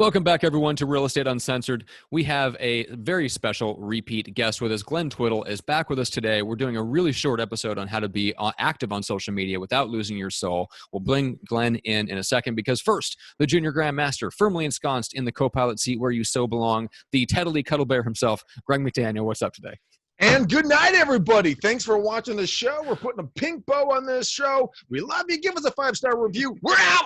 Welcome back, everyone, to Real Estate Uncensored. We have a very special repeat guest with us. Glenn Twiddle is back with us today. We're doing a really short episode on how to be active on social media without losing your soul. We'll bring Glenn in a second because first, the Junior Grandmaster, firmly ensconced in the co-pilot seat where you so belong, the Teddly Cuddle Bear himself, Greg McDaniel. What's up today? And good night, everybody. Thanks for watching the show. We're putting a pink bow on this show. We love you. Give us a 5-star review. We're out.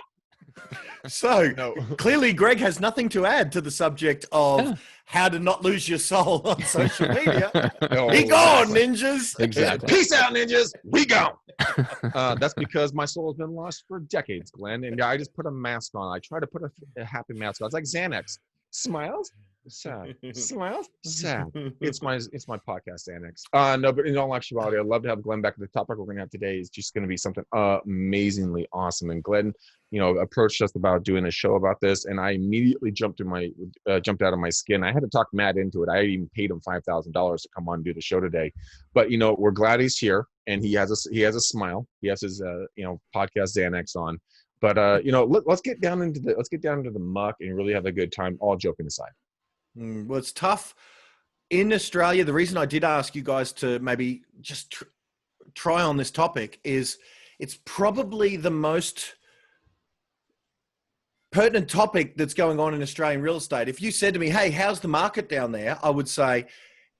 So clearly Greg has nothing to add to the subject of how to not lose your soul on social media. Be gone, ninjas. Exactly. Peace out, ninjas. We gone. That's because my soul has been lost for decades, Glenn. And I just put a mask on. I try to put a happy mask on. It's like Xanax. Smiles, sad. Smiles, sad. It's my podcast Xanax. No, but in all actuality, I'd love to have Glenn back. The topic we're going to have today is just going to be something amazingly awesome. And Glenn, approached us about doing a show about this, and I immediately jumped out of my skin. I had to talk Matt into it. I even paid him $5,000 to come on and do the show today. But we're glad he's here, and he has a smile. He has his podcast Xanax on. But let's get down into the muck and really have a good time. All joking aside. Well, it's tough in Australia. The reason I did ask you guys to maybe just try on this topic is it's probably the most pertinent topic that's going on in Australian real estate. If you said to me, hey, how's the market down there? I would say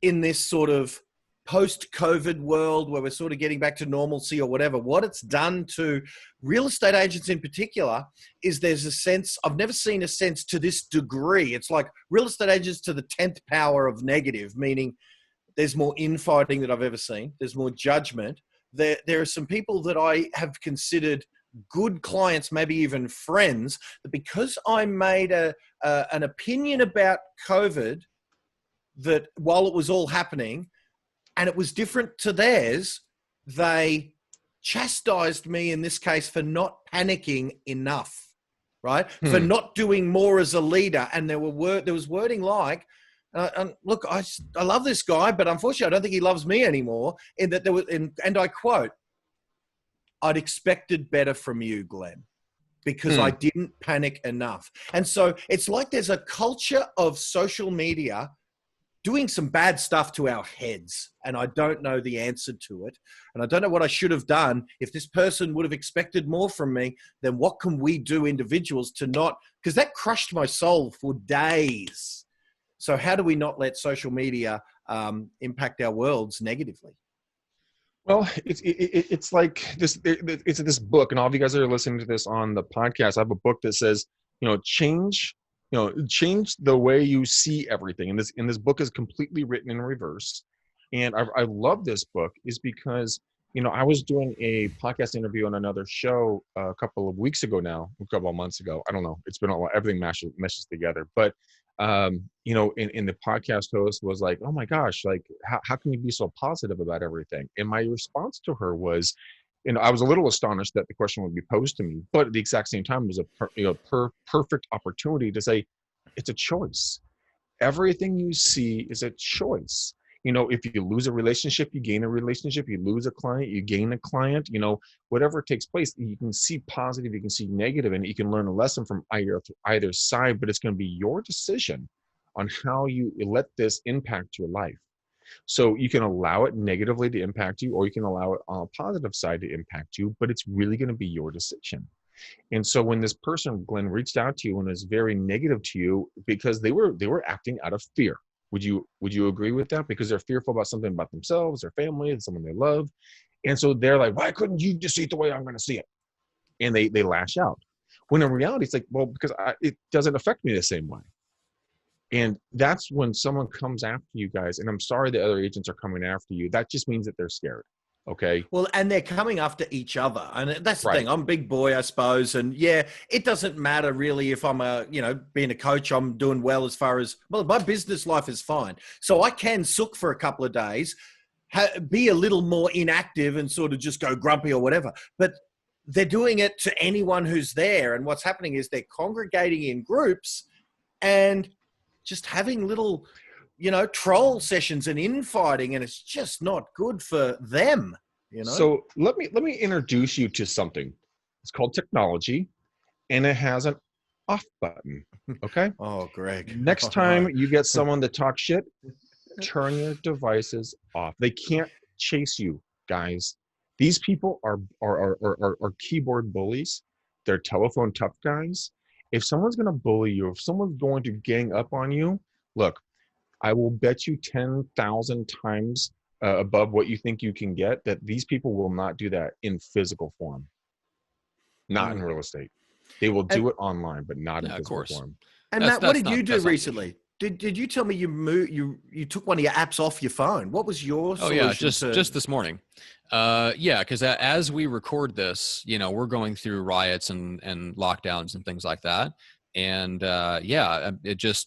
in this sort of post-COVID world where we're sort of getting back to normalcy or whatever, what it's done to real estate agents in particular is there's a sense, I've never seen a sense to this degree. It's like real estate agents to the 10th power of negative, meaning there's more infighting that I've ever seen. There's more judgment. There are some people that I have considered good clients, maybe even friends, that because I made an opinion about COVID that while it was all happening and it was different to theirs, they chastised me in this case for not panicking enough, right? For not doing more as a leader. And there was wording like, look, I love this guy, but unfortunately I don't think he loves me anymore. In that there was, and I quote, I'd expected better from you, Glenn, because I didn't panic enough. And so it's like there's a culture of social media doing some bad stuff to our heads. And I don't know the answer to it. And I don't know what I should have done. If this person would have expected more from me, then what can we do individuals to not, because that crushed my soul for days. So how do we not let social media impact our worlds negatively? Well, it's like this. It's this book, and all of you guys that are listening to this on the podcast, I have a book that says, change the way you see everything. And this book is completely written in reverse. And I love this book is because I was doing a podcast interview on another show a couple of weeks ago now, a couple of months ago. I don't know. It's been a lot. Everything meshes together, but. In the podcast host was like, oh my gosh, like how can you be so positive about everything? And my response to her was, I was a little astonished that the question would be posed to me, but at the exact same time, it was a perfect opportunity to say, it's a choice. Everything you see is a choice. If you lose a relationship, you gain a relationship. You lose a client, you gain a client. Whatever takes place, you can see positive, you can see negative, and you can learn a lesson from either side. But it's going to be your decision on how you let this impact your life. So you can allow it negatively to impact you, or you can allow it on a positive side to impact you. But it's really going to be your decision. And so when this person, Glenn, reached out to you and was very negative to you because they were acting out of fear. Would you agree with that? Because they're fearful about something about themselves, their family, and someone they love. And so they're like, why couldn't you just see it the way I'm going to see it? And they lash out. When in reality, it's like, well, because it doesn't affect me the same way. And that's when someone comes after you guys, and I'm sorry the other agents are coming after you. That just means that they're scared. Okay. Well, and they're coming after each other. And that's the thing. I'm a big boy, I suppose. And yeah, it doesn't matter really if I'm being a coach, I'm doing well as far as, well, my business life is fine. So I can sook for a couple of days, be a little more inactive and sort of just go grumpy or whatever. But they're doing it to anyone who's there. And what's happening is they're congregating in groups and just having little troll sessions and infighting, and it's just not good for them, So let me introduce you to something. It's called technology, and it has an off button. Okay. Oh, Greg. Next Oh, time no. you get someone to talk shit, turn your devices off. They can't chase you, guys. These people are keyboard bullies. They're telephone tough guys. If someone's going to bully you, if someone's going to gang up on you, look, I will bet you 10,000 times above what you think you can get that these people will not do that in physical form, not in real estate. They will do it online, but not in physical form. And Matt, what did you do recently? Did you tell me you took one of your apps off your phone? What was your solution? Oh yeah, just this morning. Yeah, because as we record this, we're going through riots and lockdowns and things like that. And yeah,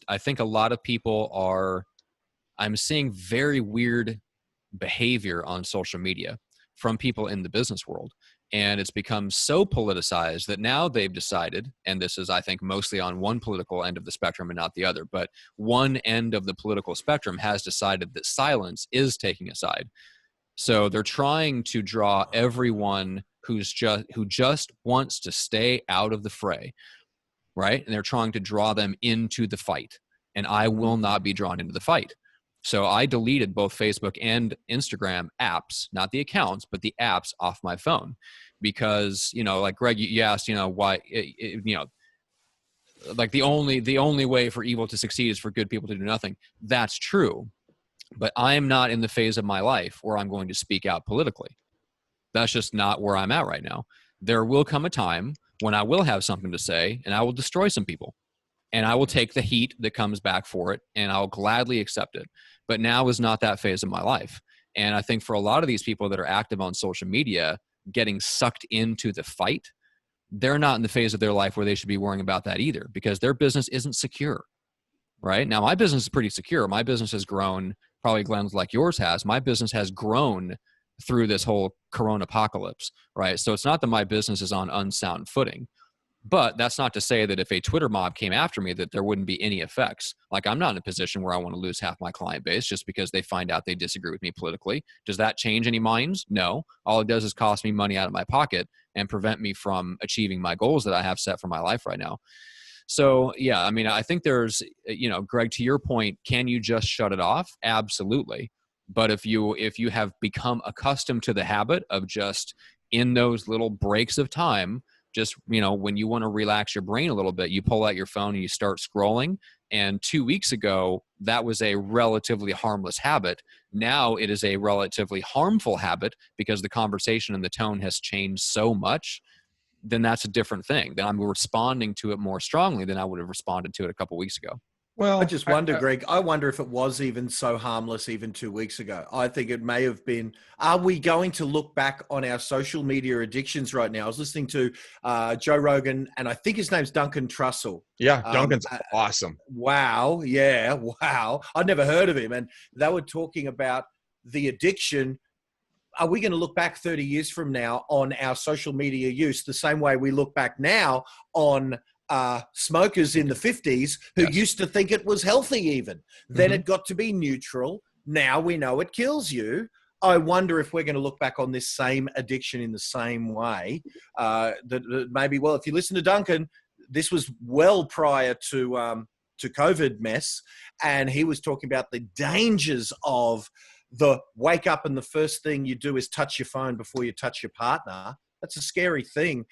I think a lot of people I'm seeing very weird behavior on social media from people in the business world. And it's become so politicized that now they've decided, and this is, I think, mostly on one political end of the spectrum and not the other, but one end of the political spectrum has decided that silence is taking a side. So they're trying to draw everyone who just wants to stay out of the fray, right? And they're trying to draw them into the fight. And I will not be drawn into the fight. So I deleted both Facebook and Instagram apps, not the accounts, but the apps off my phone, because, like Greg, you asked, why, like the only way for evil to succeed is for good people to do nothing. That's true. But I'm not in the phase of my life where I'm going to speak out politically. That's just not where I'm at right now. There will come a time when I will have something to say and I will destroy some people. And I will take the heat that comes back for it, and I'll gladly accept it. But now is not that phase of my life. And I think for a lot of these people that are active on social media, getting sucked into the fight, they're not in the phase of their life where they should be worrying about that either, because their business isn't secure, right? Now, my business is pretty secure. My business has grown, probably Glenn's like yours has. My business has grown through this whole corona apocalypse, right? So it's not that my business is on unsound footing. But that's not to say that if a Twitter mob came after me, that there wouldn't be any effects. Like, I'm not in a position where I want to lose half my client base just because they find out they disagree with me politically. Does that change any minds? No. All it does is cost me money out of my pocket and prevent me from achieving my goals that I have set for my life right now. So, yeah, I mean, I think there's, Greg, to your point, can you just shut it off? Absolutely. But if you have become accustomed to the habit of just in those little breaks of time, just, when you want to relax your brain a little bit, you pull out your phone and you start scrolling. And 2 weeks ago, that was a relatively harmless habit. Now it is a relatively harmful habit because the conversation and the tone has changed so much. Then that's a different thing. Then I'm responding to it more strongly than I would have responded to it a couple of weeks ago. Well, I just wonder, Greg, I wonder if it was even so harmless even 2 weeks ago. I think it may have been. Are we going to look back on our social media addictions right now? I was listening to Joe Rogan, and I think his name's Duncan Trussell. Yeah, Duncan's awesome. Wow. Yeah, wow. I'd never heard of him. And they were talking about the addiction. Are we going to look back 30 years from now on our social media use the same way we look back now on smokers in the 50s who used to think it was healthy even. Then it got to be neutral. Now we know it kills you. I wonder if we're going to look back on this same addiction in the same way. That maybe, well, if you listen to Duncan, this was well prior to COVID mess, and he was talking about the dangers of the wake up and the first thing you do is touch your phone before you touch your partner. That's a scary thing.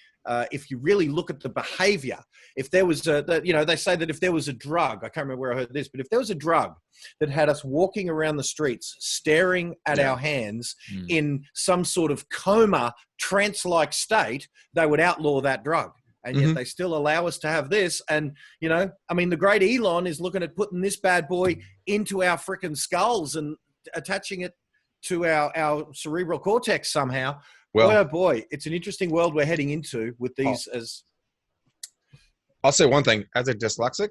If you really look at the behavior, if there was they say that if there was a drug, I can't remember where I heard this, but if there was a drug that had us walking around the streets, staring at our hands in some sort of coma, trance-like state, they would outlaw that drug. And yet they still allow us to have this. And, the great Elon is looking at putting this bad boy into our freaking skulls and attaching it to our cerebral cortex somehow. Well, boy, oh boy, it's an interesting world we're heading into with these. I'll say one thing: as a dyslexic,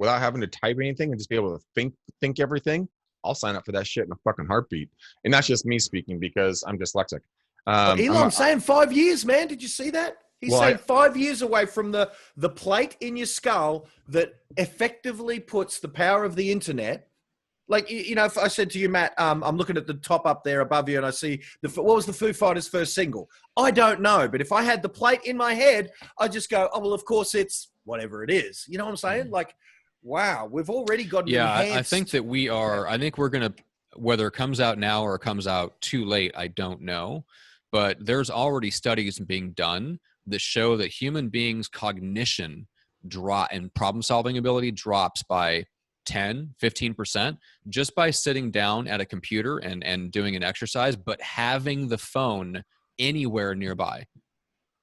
without having to type anything and just be able to think everything, I'll sign up for that shit in a fucking heartbeat. And that's just me speaking because I'm dyslexic. Elon's saying 5 years, man. Did you see that? He's saying 5 years away from the plate in your skull that effectively puts the power of the internet. Like, if I said to you, Matt, I'm looking at the top up there above you and I see, what was the Foo Fighters' first single? I don't know. But if I had the plate in my head, I'd just go, oh, well, of course it's whatever it is. You know what I'm saying? Like, wow, we've already got I think that we are. I think we're going to, whether it comes out now or it comes out too late, I don't know. But there's already studies being done that show that human beings' cognition drop and problem solving ability drops by 10, 15% just by sitting down at a computer and doing an exercise, but having the phone anywhere nearby.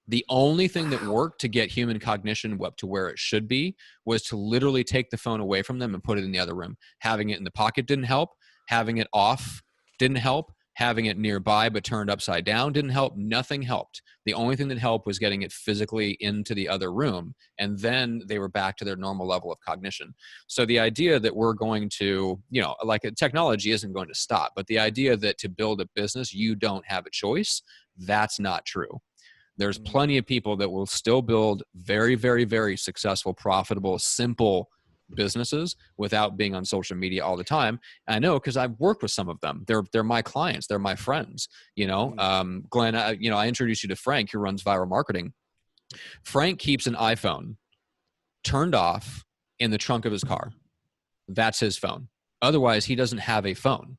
The only thing that worked to get human cognition up to where it should be was to literally take the phone away from them and put it in the other room. Having it in the pocket didn't help. Having it off didn't help. Having it nearby but turned upside down didn't help. Nothing helped. The only thing that helped was getting it physically into the other room, and then they were back to their normal level of cognition. So the idea that we're going to, like technology isn't going to stop, but the idea that to build a business, you don't have a choice, that's not true. There's plenty of people that will still build very, very, very successful, profitable, simple businesses without being on social media all the time. And I know because I've worked with some of them. They're my clients. They're my friends. Glenn, I introduced you to Frank, who runs Viral Marketing. Frank keeps an iPhone turned off in the trunk of his car. That's his phone. Otherwise, he doesn't have a phone.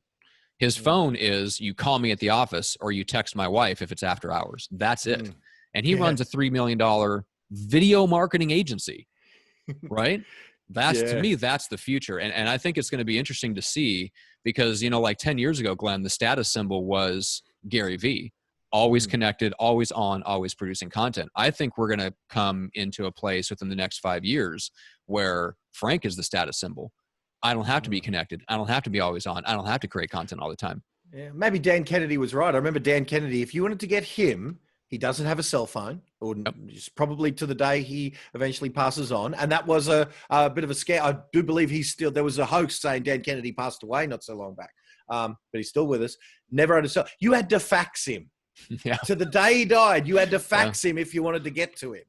His phone is you call me at the office or you text my wife if it's after hours. That's it. And he runs a $3 million video marketing agency, right? To me, that's the future. And I think it's going to be interesting to see because, like 10 years ago, Glenn, the status symbol was Gary V. Always connected, always on, always producing content. I think we're going to come into a place within the next 5 years where Frank is the status symbol. I don't have to be connected. I don't have to be always on. I don't have to create content all the time. Yeah, maybe Dan Kennedy was right. I remember Dan Kennedy, if you wanted to get him, he doesn't have a cell phone, or probably to the day he eventually passes on. And that was a bit of a scare. I do believe there was a hoax saying Dan Kennedy passed away not so long back. But he's still with us. Never had a cell. You had to fax him. To the day he died, you had to fax him if you wanted to get to him,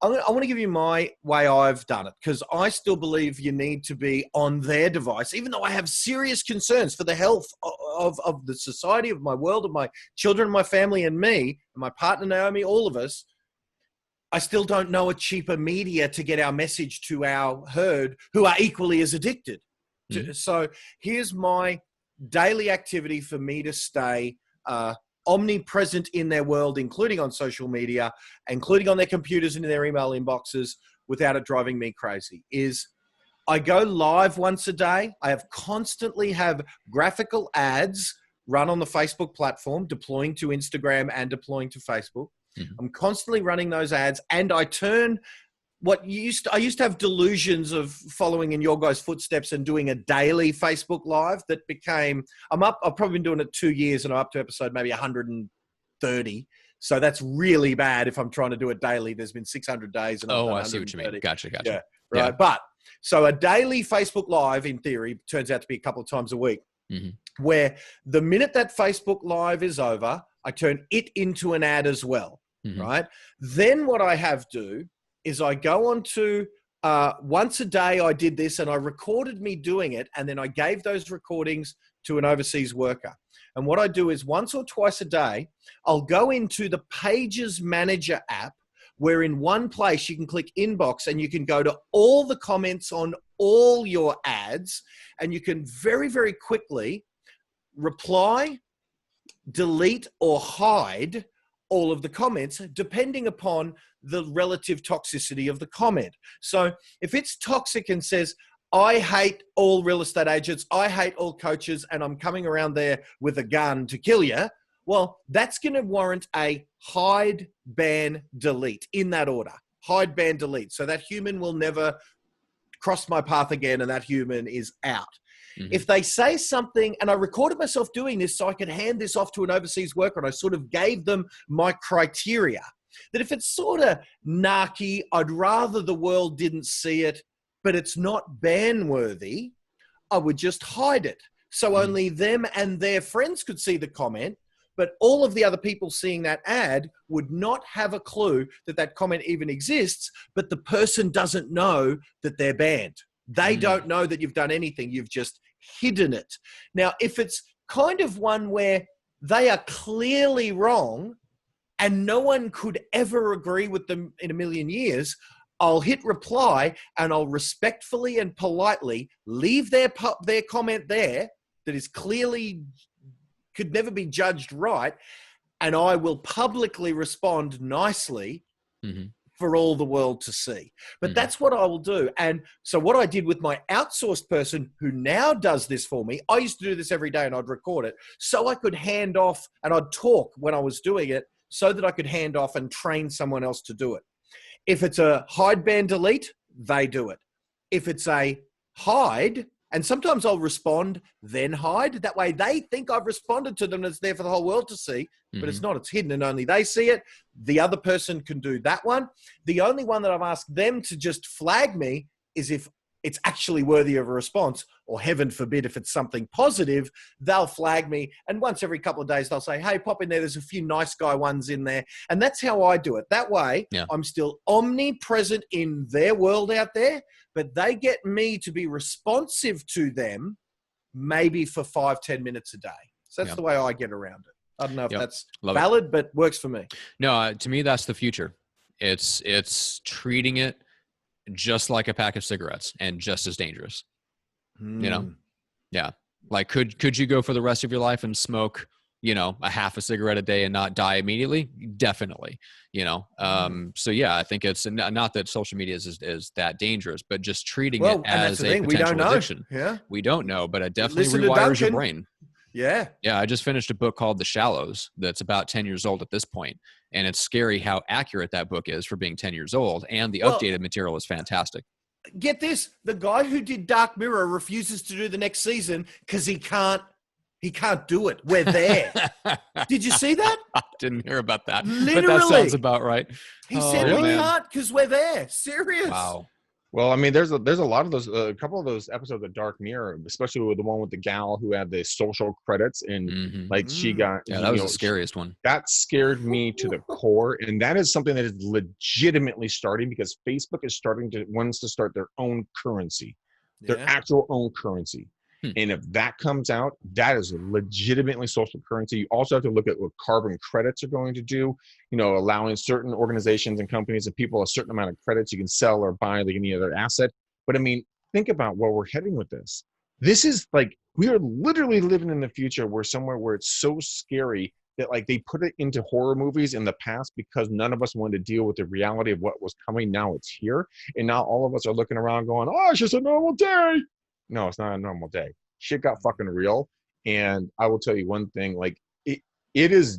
I want to give you my way I've done it, because I still believe you need to be on their device, even though I have serious concerns for the health of the society, of my world, of my children, my family, and me, and my partner, Naomi, all of us. I still don't know a cheaper media to get our message to our herd who are equally as addicted. So here's my daily activity for me to stay omnipresent in their world, including on social media, including on their computers and in their email inboxes, without it driving me crazy, is I go live once a day. I constantly have graphical ads run on the Facebook platform, deploying to Instagram and deploying to Facebook. I'm constantly running those ads, and I turn I used to have delusions of following in your guys' footsteps and doing a daily Facebook Live that became, I've probably been doing it 2 years and I'm up to episode maybe 130. So that's really bad if I'm trying to do it daily. There's been 600 days. And I see what you mean. Gotcha. Yeah, right. Yeah. But so a daily Facebook Live, in theory, turns out to be a couple of times a week, where the minute that Facebook Live is over, I turn it into an ad as well, right? Then what I have do is I go on to, once a day I did this and I recorded me doing it, and then I gave those recordings to an overseas worker. And what I do is once or twice a day, I'll go into the Pages Manager app, where in one place you can click inbox and you can go to all the comments on all your ads, and you can very, very quickly reply, delete, or hide all of the comments, depending upon the relative toxicity of the comment. So if it's toxic and says, I hate all real estate agents, I hate all coaches, and I'm coming around there with a gun to kill you, well, that's going to warrant a hide, ban, delete in that order. Hide, ban, delete. So that human will never cross my path again, and that human is out. If they say something, and I recorded myself doing this so I could hand this off to an overseas worker, and I sort of gave them my criteria, that if it's sort of narky, I'd rather the world didn't see it, but it's not ban-worthy, I would just hide it. So only them and their friends could see the comment, but all of the other people seeing that ad would not have a clue that that comment even exists, but the person doesn't know that they're banned. They don't know that you've done anything. You've just hidden it. Now, if it's kind of one where they are clearly wrong and no one could ever agree with them in a million years, I'll hit reply and I'll respectfully and politely leave their comment there that is clearly could never be judged right. And I will publicly respond nicely for all the world to see. But that's what I will do. And so what I did with my outsourced person who now does this for me, I used to do this every day and I'd record it so I could hand off and I'd talk when I was doing it so that I could hand off and train someone else to do it. If it's a hide, ban, delete, they do it. If it's a hide, and sometimes I'll respond, then hide. That way they think I've responded to them and it's there for the whole world to see, but it's not. It's hidden and only they see it. The other person can do that one. The only one that I've asked them to just flag me is if it's actually worthy of a response, or heaven forbid, if it's something positive, they'll flag me. And once every couple of days, they'll say, hey, pop in there. There's a few nice guy ones in there. And that's how I do it. That way, I'm still omnipresent in their world out there, but they get me to be responsive to them maybe for 5-10 minutes a day. So that's the way I get around it. I don't know if that's valid, but works for me. No, to me, that's the future. It's treating it just like a pack of cigarettes and just as dangerous, you know? Yeah. Like, could you go for the rest of your life and smoke, you know, a half a cigarette a day and not die immediately? Definitely, you know? So yeah, I think it's not that social media is that dangerous, but just treating it as a potential addiction. Yeah. We don't know, but it definitely rewires your brain. Yeah. Yeah. I just finished a book called The Shallows that's about 10 years old at this point. And it's scary how accurate that book is for being 10 years old. And the updated material is fantastic. Get this. The guy who did Dark Mirror refuses to do the next season because he can't do it. We're there. Did you see that? I didn't hear about that. Literally. But that sounds about right. He said we can't because we're there. Serious. Wow. Well, I mean, there's a lot of those, a couple of those episodes of Dark Mirror, especially with the one with the gal who had the social credits and like she got, that was the scariest one. That scared me to the core. And that is something that is legitimately starting because Facebook is wants to start their own currency, their actual own currency. And if that comes out, that is legitimately social currency. You also have to look at what carbon credits are going to do, you know, allowing certain organizations and companies and people a certain amount of credits you can sell or buy like any other asset. But I mean, think about where we're heading with this. This is like, we are literally living in the future where somewhere where it's so scary that like they put it into horror movies in the past because none of us wanted to deal with the reality of what was coming. Now it's here. And now all of us are looking around going, oh, it's just a normal day. No, it's not a normal day. Shit got fucking real. And I will tell you one thing, like it is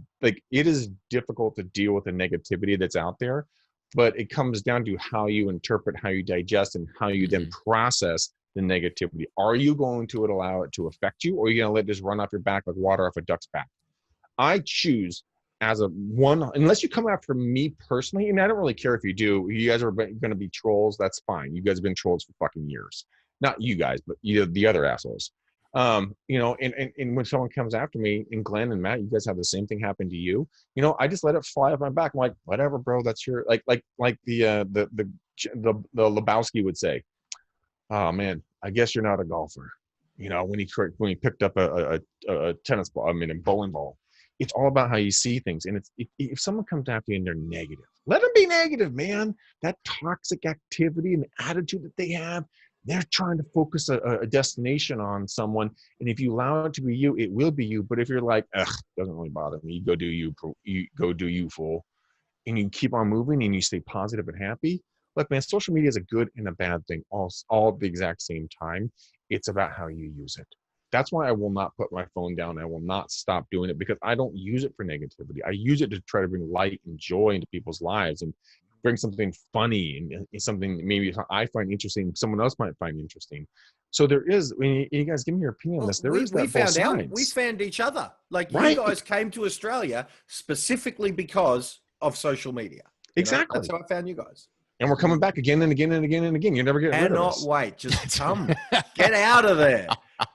difficult to deal with the negativity that's out there, but it comes down to how you interpret, how you digest, and how you then process the negativity. Are you going to allow it to affect you, or are you going to let this run off your back like water off a duck's back? I choose unless you come after me personally, and I don't really care if you do. You guys are going to be trolls. That's fine. You guys have been trolls for fucking years. Not you guys, but the other assholes. You know, and when someone comes after me, and Glenn and Matt, you guys have the same thing happen to you. You know, I just let it fly off my back. I'm like, whatever, bro. That's your like the Lebowski would say. Oh man, I guess you're not a golfer. You know, when he picked up a tennis ball, I mean a bowling ball. It's all about how you see things. And if someone comes after you and they're negative, let them be negative, man. That toxic activity and the attitude that they have, they're trying to focus a destination on someone. And if you allow it to be you, it will be you. But if you're like, ugh, doesn't really bother me, you go do you, fool. And you keep on moving and you stay positive and happy. Look, man, social media is a good and a bad thing all at the exact same time. It's about how you use it. That's why I will not put my phone down. I will not stop doing it because I don't use it for negativity. I use it to try to bring light and joy into people's lives and bring something funny and something maybe I find interesting, someone else might find interesting. So there is, you guys give me your opinion on this. We found each other. Like you guys came to Australia specifically because of social media. Exactly. That's how I found you guys. And we're coming back again and again and again and again. You're never getting rid of us. Cannot wait. Just come. Get out of there.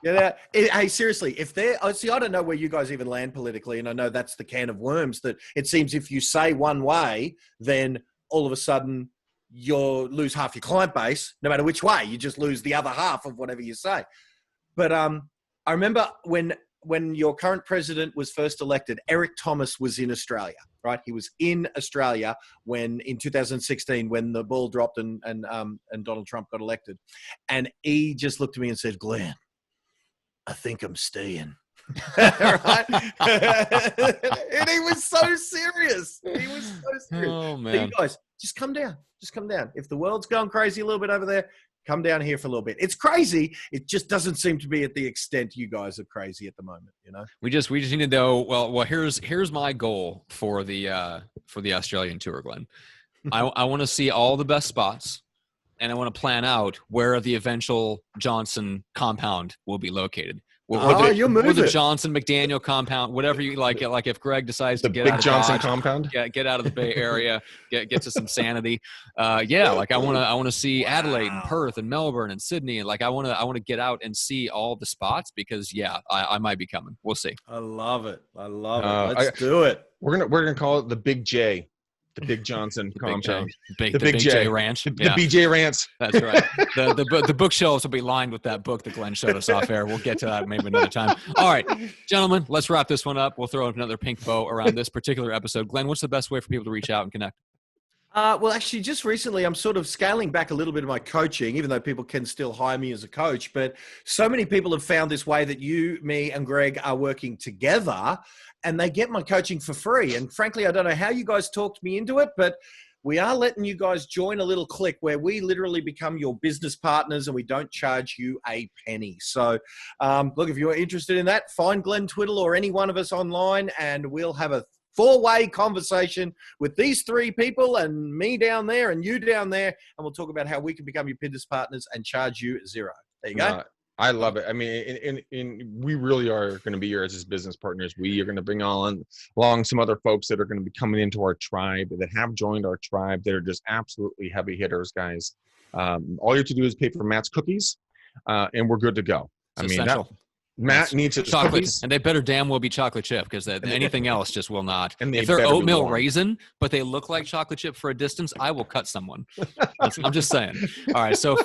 Get out. Hey, seriously, I don't know where you guys even land politically, and I know that's the can of worms that it seems if you say one way, then all of a sudden you lose half your client base, no matter which way. You just lose the other half of whatever you say. But I remember when when your current president was first elected, Eric Thomas was in Australia, right? He was in Australia in 2016 when the ball dropped and Donald Trump got elected. And he just looked at me and said, Glenn, I think I'm staying. Right? And he was so serious. Oh, man. So you guys, just come down. Just come down. If the world's going crazy a little bit over there, come down here for a little bit. It's crazy. It just doesn't seem to be at the extent you guys are crazy at the moment. You know. We just need to know. Well. Here's my goal for the Australian tour, Glenn. I want to see all the best spots, and I want to plan out where the eventual Johnson compound will be located. Or the Johnson McDaniel compound, whatever you like. Like if Greg decides to get big out of Johnson Dodge, compound, get out of the Bay Area, get to some sanity. Like I want to see Adelaide and Perth and Melbourne and Sydney, and like I want to get out and see all the spots because I might be coming. We'll see. I love it. Let's do it. We're gonna call it the Big J. The Big Johnson compound. The Big J Ranch. The BJ Ranch. That's right. The bookshelves will be lined with that book that Glenn showed us off air. We'll get to that maybe another time. All right, gentlemen, let's wrap this one up. We'll throw another pink bow around this particular episode. Glenn, what's the best way for people to reach out and connect? Well, actually, just recently, I'm sort of scaling back a little bit of my coaching, even though people can still hire me as a coach. But so many people have found this way that you, me, and Greg are working together, and they get my coaching for free. And frankly, I don't know how you guys talked me into it, but we are letting you guys join a little clique where we literally become your business partners and we don't charge you a penny. So, look, if you're interested in that, find Glenn Twiddle or any one of us online, and we'll have a four-way conversation with these three people and me down there and you down there, and we'll talk about how we can become your business partners and charge you zero. There you go. I love it. I mean, we really are going to be here as his business partners. We are going to bring along some other folks that are going to be coming into our tribe, that have joined our tribe, that are just absolutely heavy hitters, guys. All you have to do is pay for Matt's cookies, and we're good to go. It's essential. Matt needs his chocolate, cookies. And they better damn well be chocolate chip because anything else just will not. And if they're oatmeal raisin, but they look like chocolate chip for a distance, I will cut someone. I'm just saying. All right, so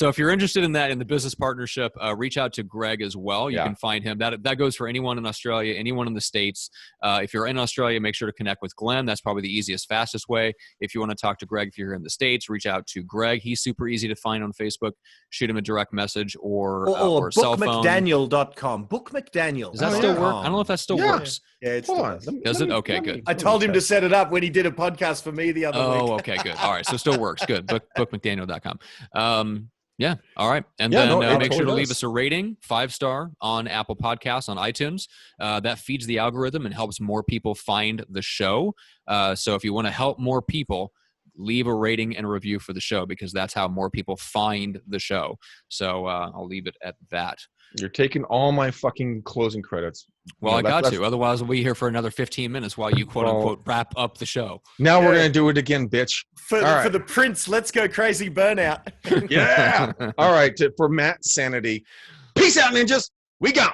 if you're interested in that, in the business partnership, reach out to Greg as well. You can find him. That goes for anyone in Australia, anyone in the States. If you're in Australia, make sure to connect with Glenn. That's probably the easiest, fastest way. If you want to talk to Greg, if you're in the States, reach out to Greg. He's super easy to find on Facebook. Shoot him a direct message or cell phone. McDaniel.com. Book McDaniel. Does that still work? I don't know if that still works. Yeah, it's still works. Does it? Okay, good. I told him to set it up when he did a podcast for me the other week. Oh, okay, good. All right, so it still works. Good. Bookmcdaniel.com. Yeah. All right. And then make sure to leave us a rating, 5-star on Apple Podcasts, on iTunes. That feeds the algorithm and helps more people find the show. So if you want to help more people, leave a rating and a review for the show, because that's how more people find the show. So I'll leave it at that. You're taking all my fucking closing credits. Well, I got to. Otherwise, we'll be here for another 15 minutes while you, quote unquote, wrap up the show. Now we're going to do it again, bitch. For the Prince, let's go crazy burnout. Yeah. All right. For Matt's sanity. Peace out, ninjas. We gone.